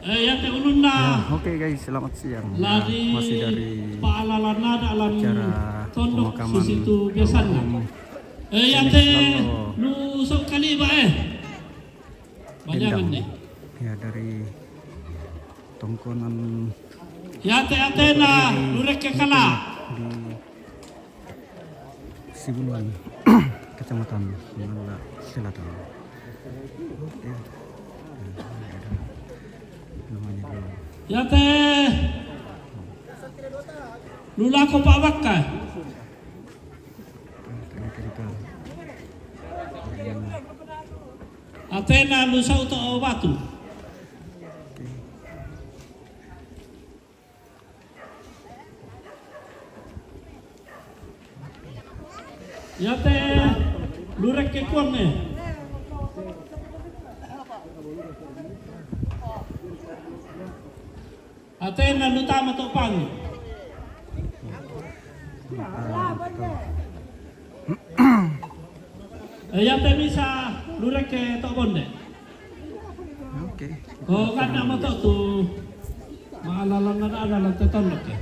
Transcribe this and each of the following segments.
Yang ulun na. Oke guys, selamat siang. Lari Masih dari paalalan na dalam acara tondok pemakaman susitu biasanya. Yang lu sok kali ba Banyakan nih. Ya dari tongkonan Yate na lurek ke kala. di Sibunuan, Kecamatan Mala Selatan. Oke. Namanya dulu. Yate lula ko pawak ka. Atena lusa uto batu. Yate lurek ke kuan Atena lutama to pang. Yate bisa lurek ke to bonde. Oke. Oh kan nama to tu maalalan na alalan tetondok ya.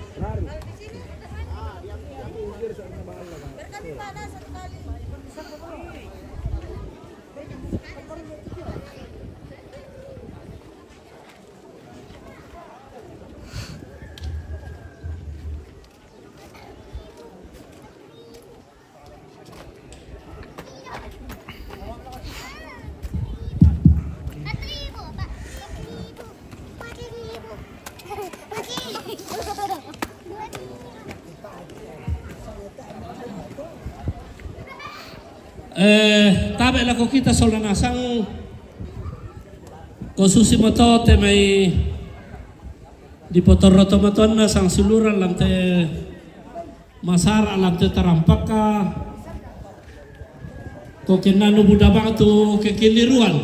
Tabe la ko kita solana sang konsusi moto te may di potoroto maton na sang suluran lam te masara lam te tarampaka ko kenano budaba tu kekiliruan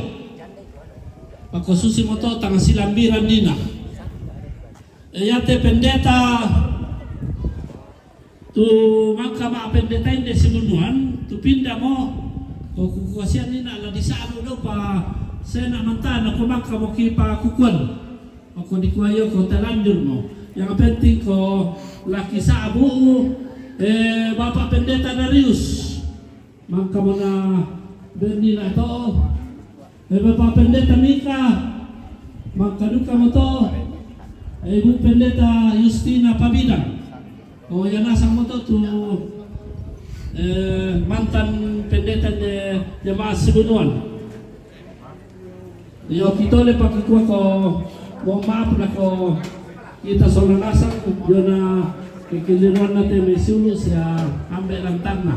pako susi moto tang silambiran dina yate pendeta tu maka ma pendeta inde sibunuan tu pindah mo ko kukasian ni na la di saalo do pa sena mantana ko maka mo kipa kukuan ako di kuayo ko talanjur mo yang penting ko laki sabu bapak pendeta Darius maka mo na berni na to bapak pendeta Mika maka duka mo to ibu pendeta Justina Pabidang oh yan asang mo to mantan pendeta jemaah Sibunuan. Yo kita le pakikuah ko mohon maaf na ko kita solanasang yo na kekiliruan natin may sulus ya ambil lantang na.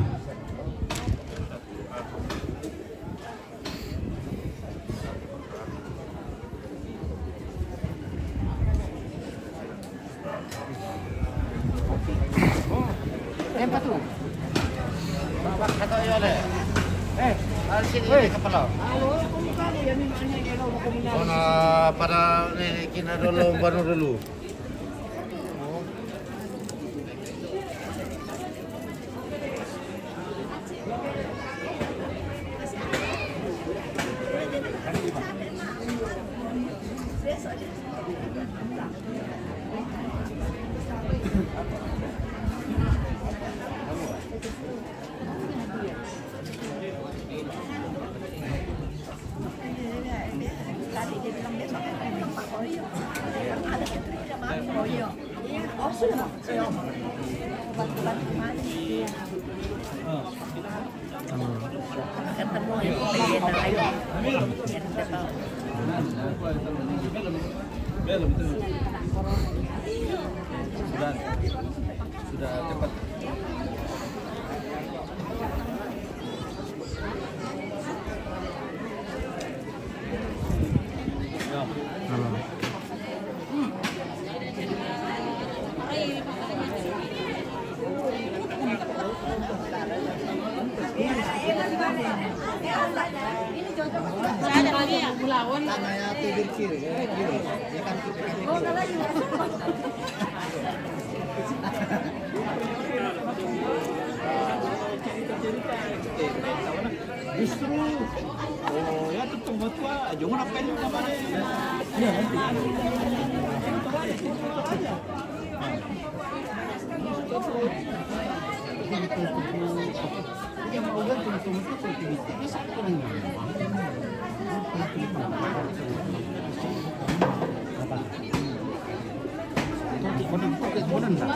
Para kina dulu baru dulu. Ketemu ya pendeta lain Sudah cepat. Namanya tidur kiri, ya kan Justru, oh ya tuh tua, jangan apa yang kemarin. Iya nanti.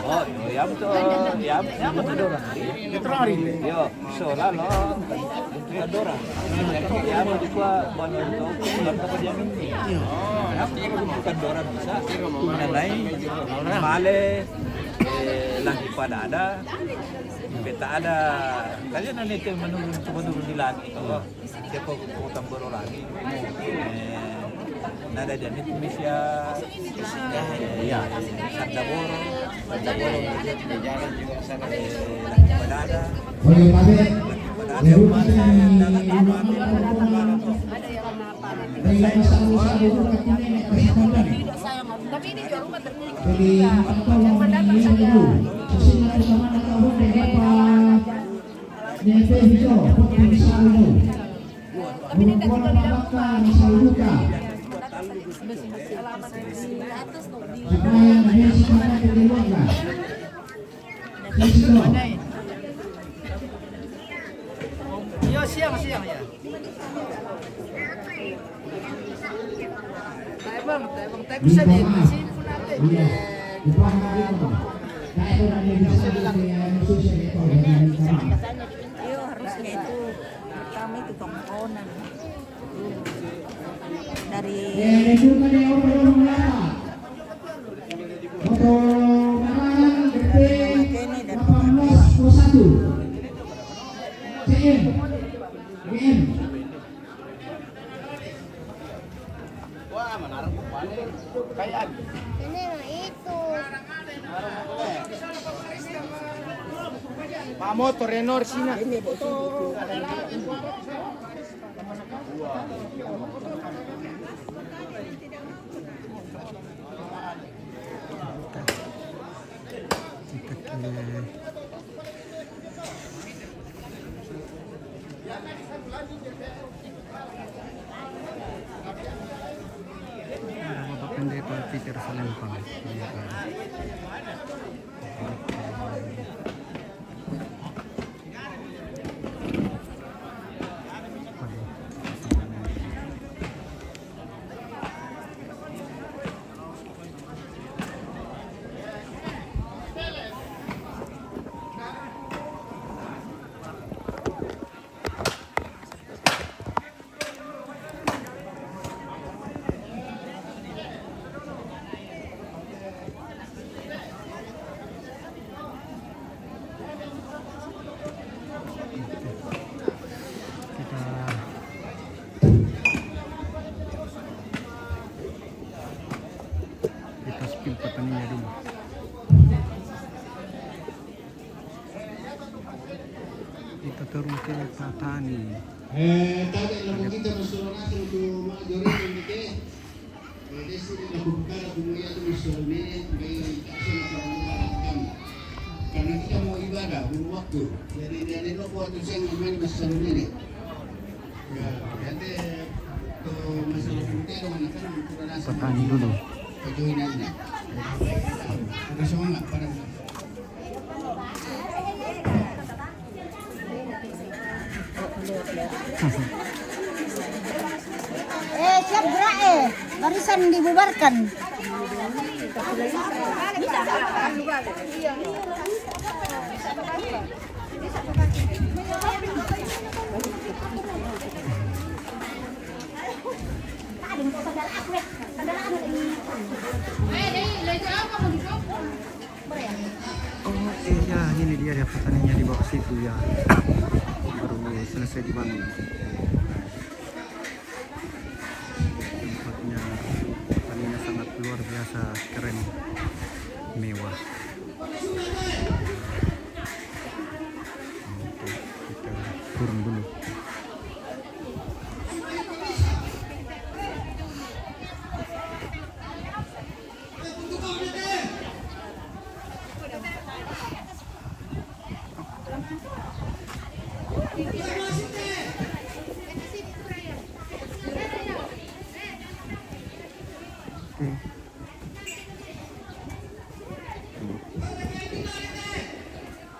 Oh, ya betul. Ya betul orang. Itu hari. Yo, so lalu ada orang. Ya mau dikua banyak itu dan dapat jamin. Oh, ya bukan orang bisa. Mengenai male lagi pada ada. Beta ada. Kalian nanti itu menurun di langit. Kalau siapa kota baru lagi. Nada dan Indonesia ya Sandaboro di jalan juga sana ada Tapi ini juga rumah Yo, siang ya. Taibang, tak bisa di sini pun ada. Iyo harusnya itu pertama itu tongkonan dari Wah, menaruh kembali. Kayak Ini itu. Pak motor Renor sini. Bapak Pendeta Peter Salempang. Kita spill petaninya dulu. Kita turun ke petani. Tadi lang kita masyarakat untuk majorin ini. Jadi sini lakukan kemudian itu masyarakat may action kami. Karena kita mau ibadah butuh waktu. Jadi dari lo waktu saya ngomong masyarakat ini. Ya, nanti to masalah putih mana kan Petani dulu. Kajuin aja. Ada semangat pada Siap gerak barisan dibubarkan. Oke ya, ini dia petaninya di bawah situ ya. Baru selesai dibangun. Tempatnya petaninya sangat luar biasa keren, mewah. Oke, kita turun dulu. Oke.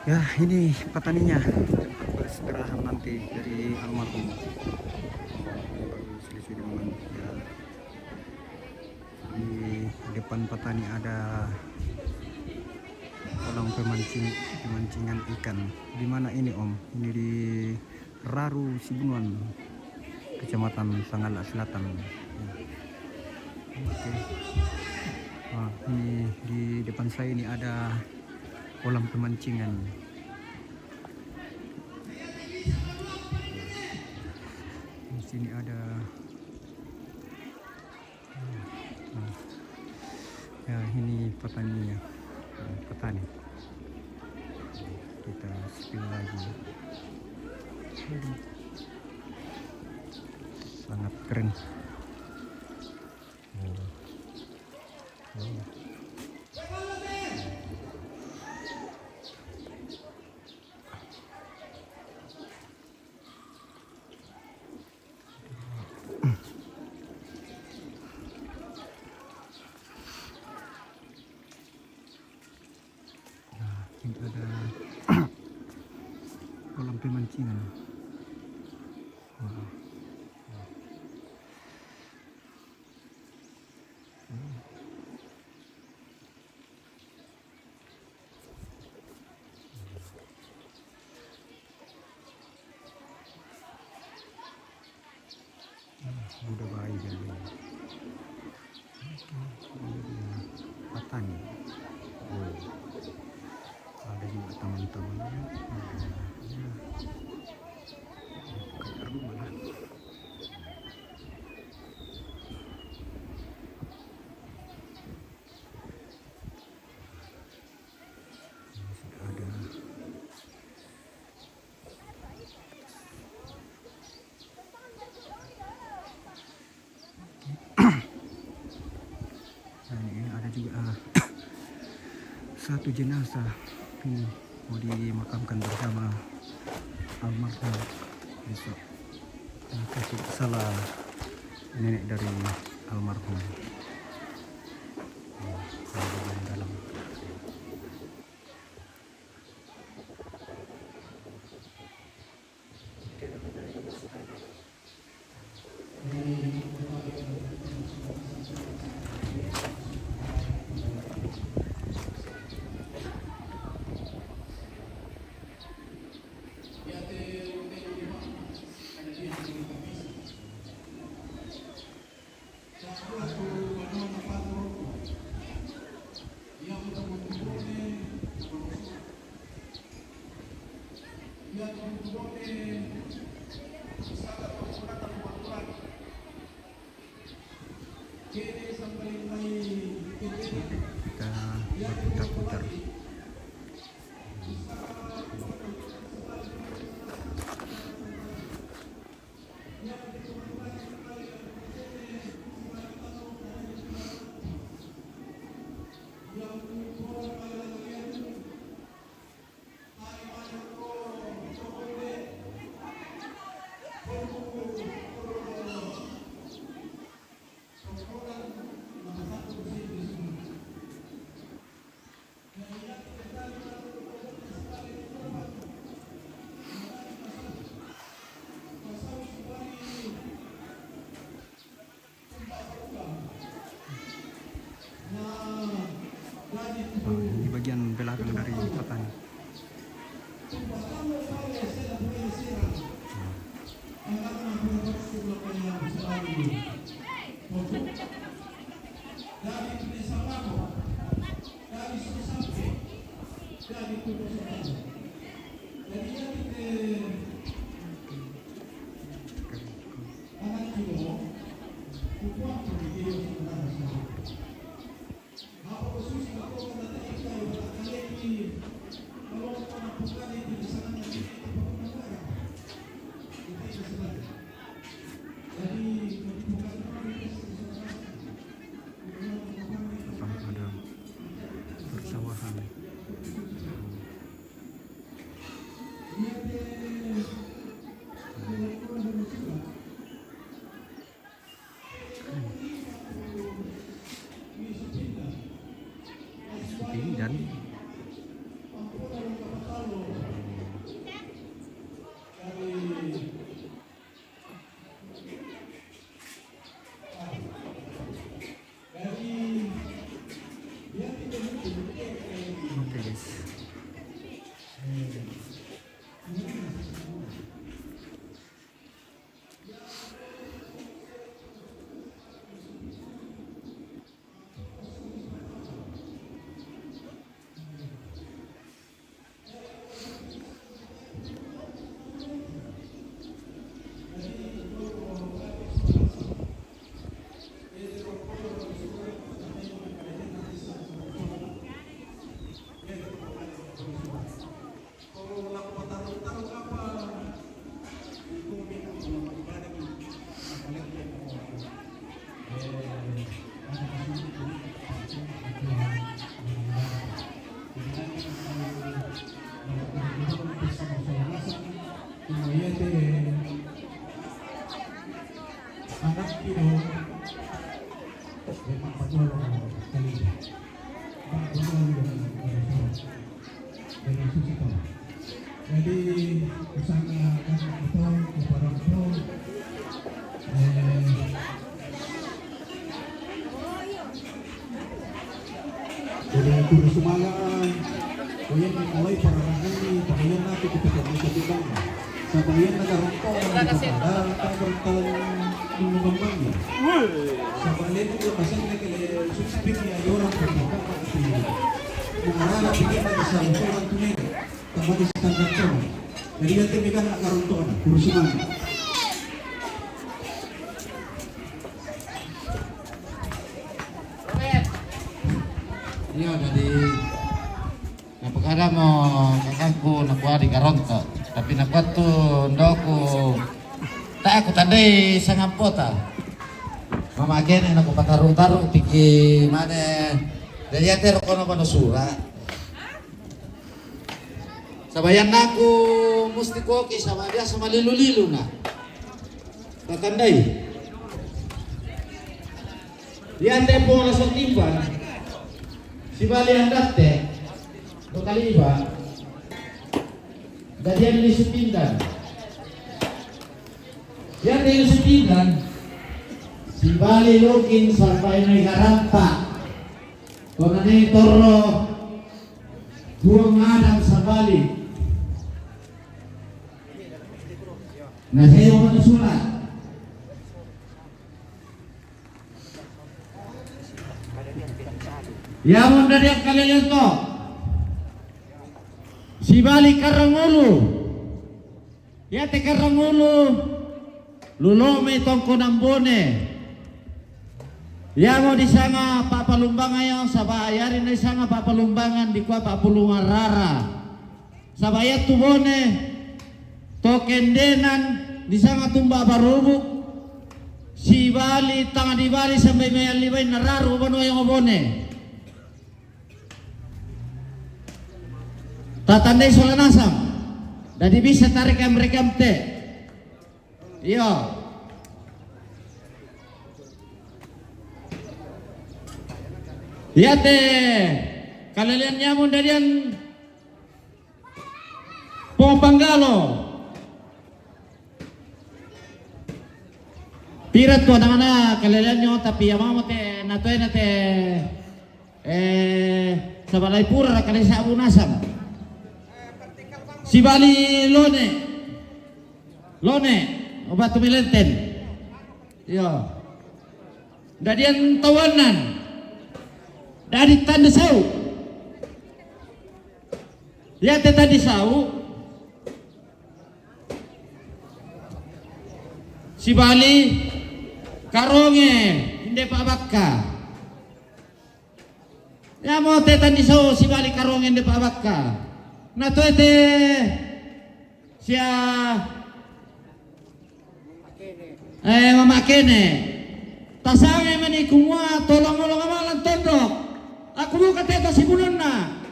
Ya, ini petaninya tempat beristirahat nanti dari almarhum. Baru selisih dengan ya. Di depan petani ada kolam pemancingan ikan. Di mana ini Om? Ini di Raru Sibunuan, Kecamatan Sanggala Selatan. Ya. Oke. Wah, ini di depan saya ini ada kolam pemancingan. Di sini ada ya, ini petaninya, petani. Kita spill lagi. Sangat keren. Ini ada kolam pemancingan. Udah baik jadi. Petani. Oh. Ada juga teman-temannya. Kayak rumah lah. Sudah ada. Nah, ini ada juga satu jenazah ini mau dimakamkan bersama almarhum besok. Kasih salah nenek dari almarhum. Ada bagian dalam. Kita berputar-putar. Ini bagian belakang dari petani. Ada persawahan. anak itu memang patulong kali dengan susito. Jadi usaha kan itu kepada itu jadi kudu sumalaan kuyan mulai para ini pagayan natin kita kami sabayan nagarongko kepada kabartang minumangnya sabayan itu pasang lagi suspek ya orang berbuka pasti mengarah bikin lagi saluran tunai tambah di standar itu jadi nanti mereka nak karuntuan kurusuman. Iya, jadi napakada mo kakangku nakuha di Karonto, tapi nakuha tu ndoku tak aku tandai sangat pota. Mama kene naku pataru-taru tiki mana dari ate rokono pano sura. Sabayan naku musti koki sama dia sama lilu-lilu na. Tatandai. Dia ate po langsung timban. Si bali andate do kaliba dadian di sepindan yan di sepindan si bali login sampai may garanta kung ano yung toro buwang adam sa bali nasayo ko na sulat Yamon dari kalian to. Si bali Karangulu. Ya te Karangulu. Lulome tongko nambone. Yamo di sana papalumbangan yang sabayarin di sana papalumbangan di kuat papulungan rara. Sabayat tubone. Tokendenan di sana tumba barubuk. Si bali tangan di bali sampai mayalibay nararu bano yang obone. Tatandai solanasam, jadi bisa tarik mereka mte. Iya. Lihat kalian nyamun darian Popanggalo. Pirat tuh anak-anak kalian nyo tapi yang mau te natoy na te sa balay pura kalian sa abunasam. Si bali Lone, obat tumilenten. Yo. Dadian tawanan. Dari tanda sau. Lihat tadi sau. Si bali karonge, hindi pa bakka. Ya mo tadi sau si bali karonge hindi pa bakka. Na to ete siya Mama Kene tasangay man kumwa tolong-olong amalan tondok aku mo kateta si bunon na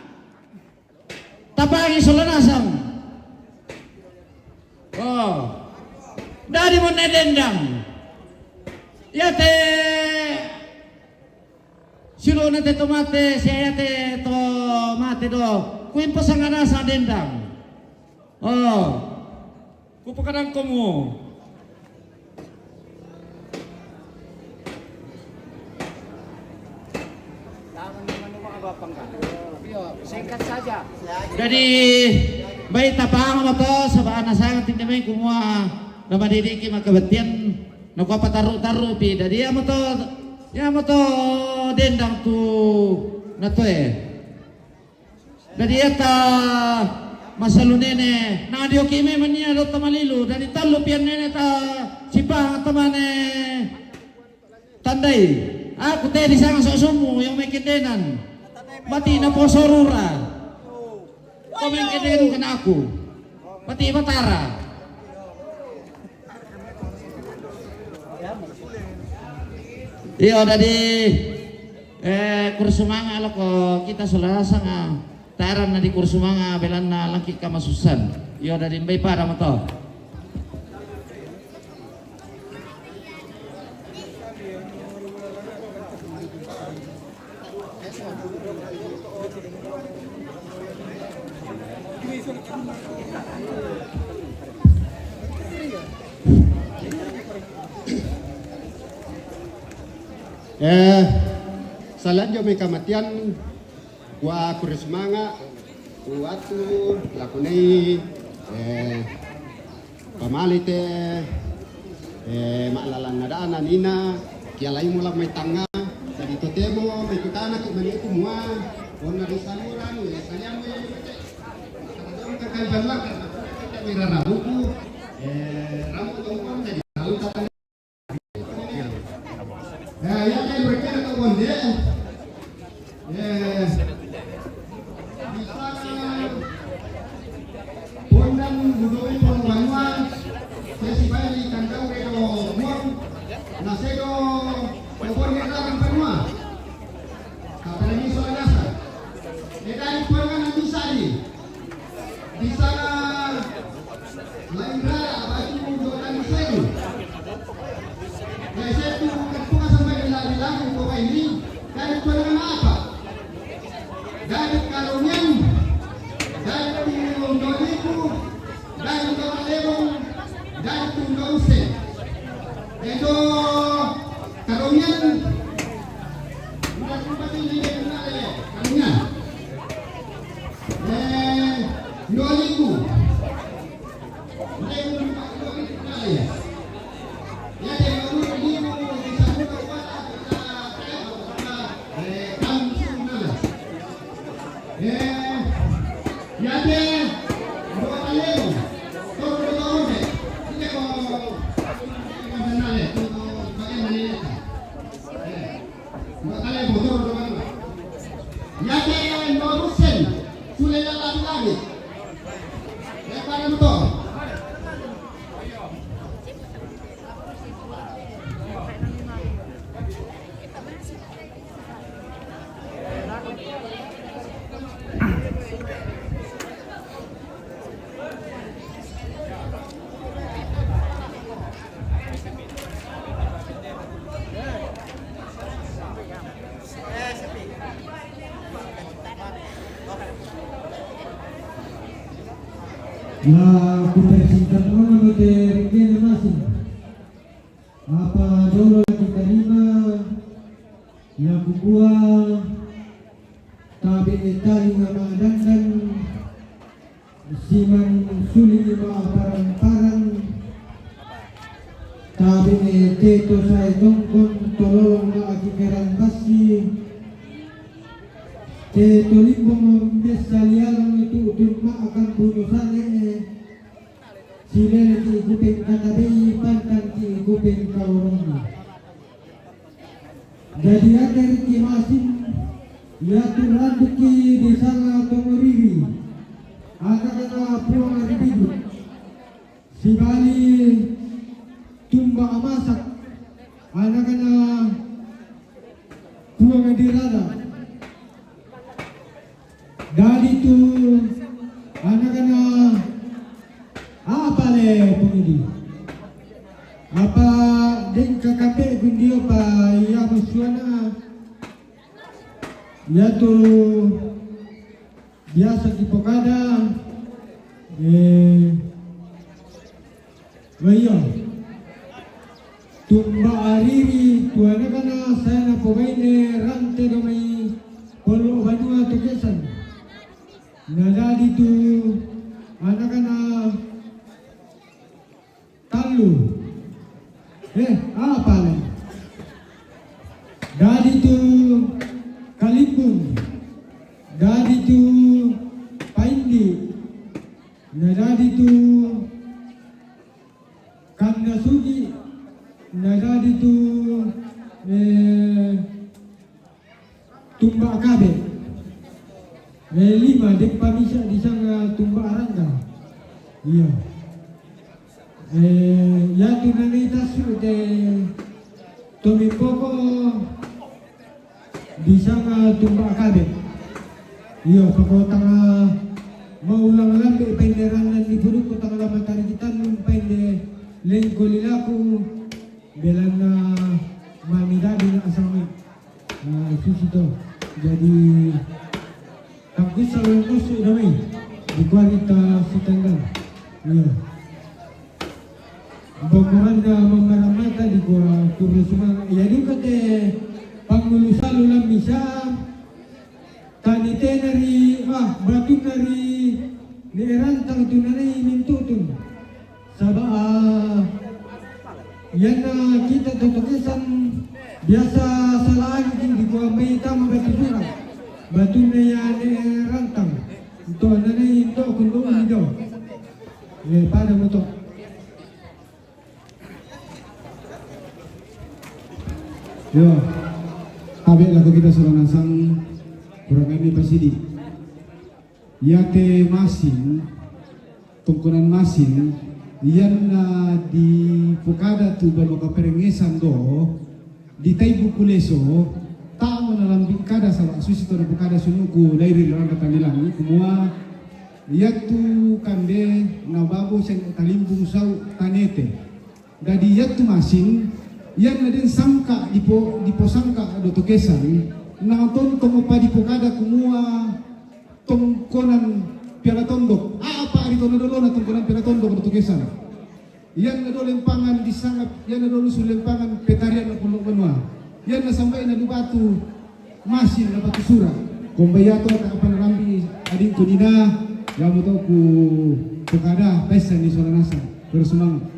tapangi solanasam dari mo nedendang yate silo na te tomate siya yate tomate do kuin pasangana sa dendang. Kupakadang komo. Singkat saja. Jadi baik tapang mo to sa baana sangat tindamay kumuha na madidiki makabatian nakuha pataru-taru pi dadi ya mo to dendang tu na to Dari ata masalunene na dio kime mania do tamalilu dari talu pian nene ta sipang tamane tandai aku teh di sana sosumu yang mekindenan mati na po sorura kau mekindenan kan aku mati batara iya dari Kursumanga lo ko kita solasa nga taran na di kursumanga belan na langkit ka masusan. Yo dari mbay para mo to. Saladyo may kamatian wa kurismanga watu lakunay pamalite maalalan na daan nina kialay mo lang may tanga sa dito temo may kutana kung mali kumua o na di saluran sanya mo yung kadang kakaiban lang karena may rarabu ko ramu tungkol na di lalu tatang yan ay berkira ka wonde Bondang budoy pong banwa sesibali kandang pero muang nasedo pokor ngerang banwa kapanagi soalasa edai puangan ang bisa lain rara baju dokan seru saya tu ketua sampai bilang ko ini dari puangan apa dari karunian dari tundoniku dari tundalebong dari tundonse itu karunian udah berarti ini karunian tundoniku La presentazione di Regina Massimo. Apa dolo kita terima la kukua tabi etali ngamadangkan siman suli maaparang-parang tabi teto sa itongkon tolong na akikiran basi teto limbong besalialang itu utama akan bunusan sila na kiigupin katabi pantan kiigupin kaurong jadi ada kimasin yatur randuki di sana tumuriri akan na puang aribidu sibali tumba amasak anak na puang adirada dari itu anak na apa le pengidi apa deng KKP gundio pa ya musuana ya tu biasa di pokada bayo tumba ariri tuana kana sana pobaine rante domai polo banua tukesan nadadi tu anak-anak talu apa nih dari itu Kalimpung dari itu Paindi dari itu Kandasugi dari itu Tumba Kabe 5 dek pamisa di sana Tumba Aranga iya ya tunanita su de Tomipoko bisa nga tumba kabe. Iyo pakotang maulang lambe penderan nan diburu ko tang laman tarigitan pende lengko lilaku belan na manidadi na asami. Susito. Jadi tangkus sa lengkos damay di kualita si tanggal. Iyo. Baguran na mamaramata di gua kurusuma. Jadi kate pangulusan ulam bisa tanite nari batu nari ni erantang tu nari mintutun sabah yan na kita tutukisan biasa salaan di gua may tama batu surang batu na yan ni erantang ito nari ito kundo ito pada mo to. Yo, abek lagu kita seorang sang kurang ini pasidi. Yate masin, tungkunan masin, yan na di pukada tu bermaka perengesan do, di taibu kuleso, tao na lambing kada sa susito na pukada sunuku lairi lang katanilang kumua yatu kande na babo siyang talimbung saw tanete. Dadi yatu masin yan na din sangka di po sangka do tukesan na tontong pa di po kada kumuha tongkonan piala tondok apa rito na dolo na tongkonan piala tondok do tukesan yan na do lempangan di sangap yan na do lempangan petarian na puno banwa yan na sampai na lubatu masin na batu sura kombayato ka panarambi adin kunina yamu to ku kada pesa ni soranasa terus semangat.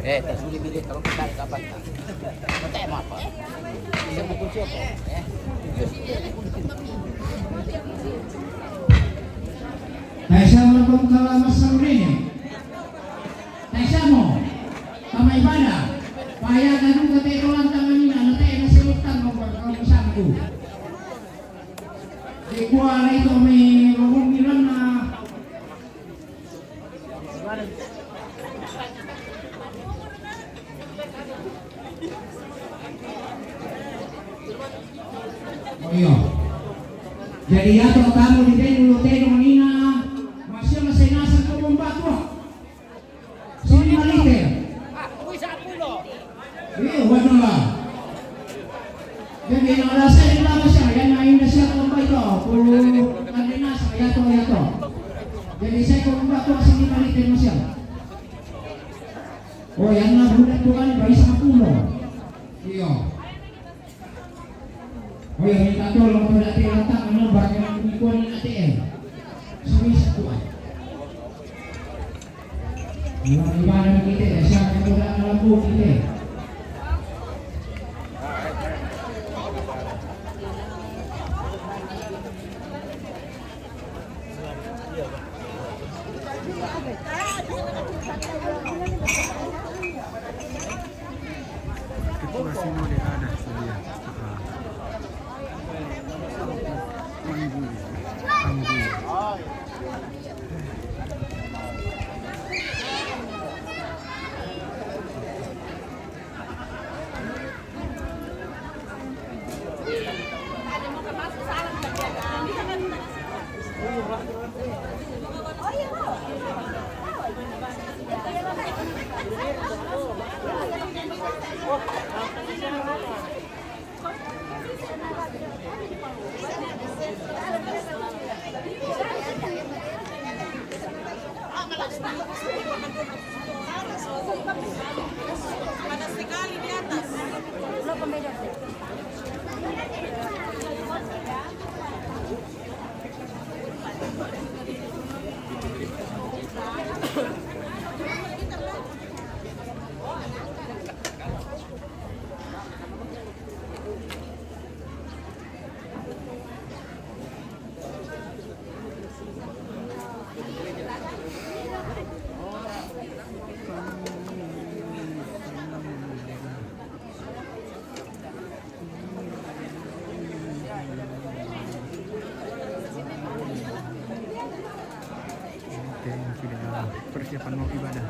Tak sulit bilik kalau kita dapat. Betul apa? Bisa berkunci apa? Taisa melakukan kalamas sarunenya. Taisa mo, kamay bala. Paya ganun ka tayo lang tanganin na tayo na silutan mo kasama ko. Di ko na ito may mahumilan na iyo. Jadi ato kamu di tenu manina masih nasa ko bombato. Sini malite. Iyo, wala la. Jadi nalasa nila masya yan na siya ko ba ito. Puro kanina Jadi saya kau buat tu sini balik ke Malaysia. Oh yang nak budak tu kan bagi 10. Iya. Oh yang minta tolong pada ATM letak mana barang yang penipuan ATM. Sini satu. Ibadah kita, siapa yang budak lampu kita. Dekorasi mau ada sedia. Manggi. Oke, sudah persiapan mau ibadah.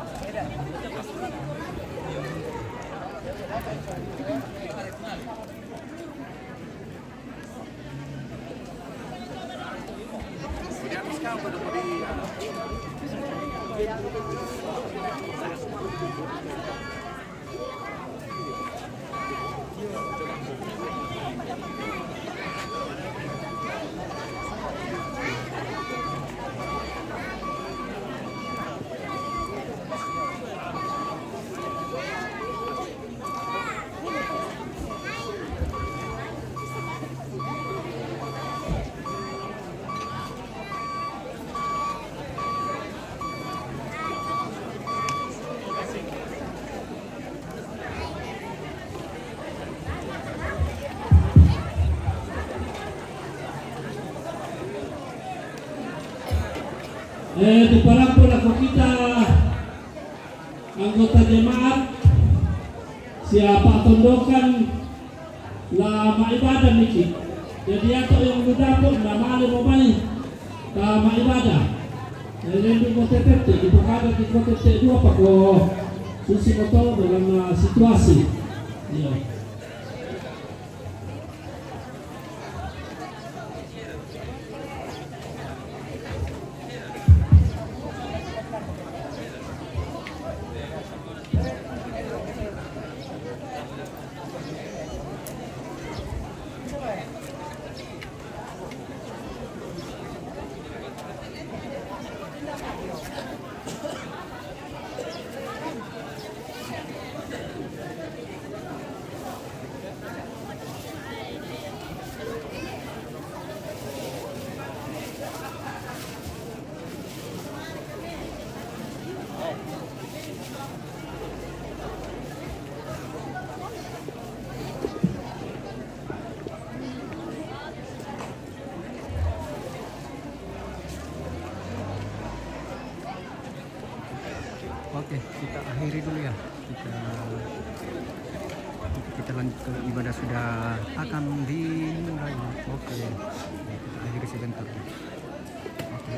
Diparampun ako kita anggota jemaat siapa tondokan la maibadah niki. Jadi ato yang muda pun na mali mo bani ta maibadah. Jadi di KTT di pakada di KTT dua pa ko susi motor dalam situasi. Iya. Oke, kita akhiri dulu ya. Kita lanjut ke ibadah sudah akan dimulai. Oke, kita akhiri sebentar. Oke.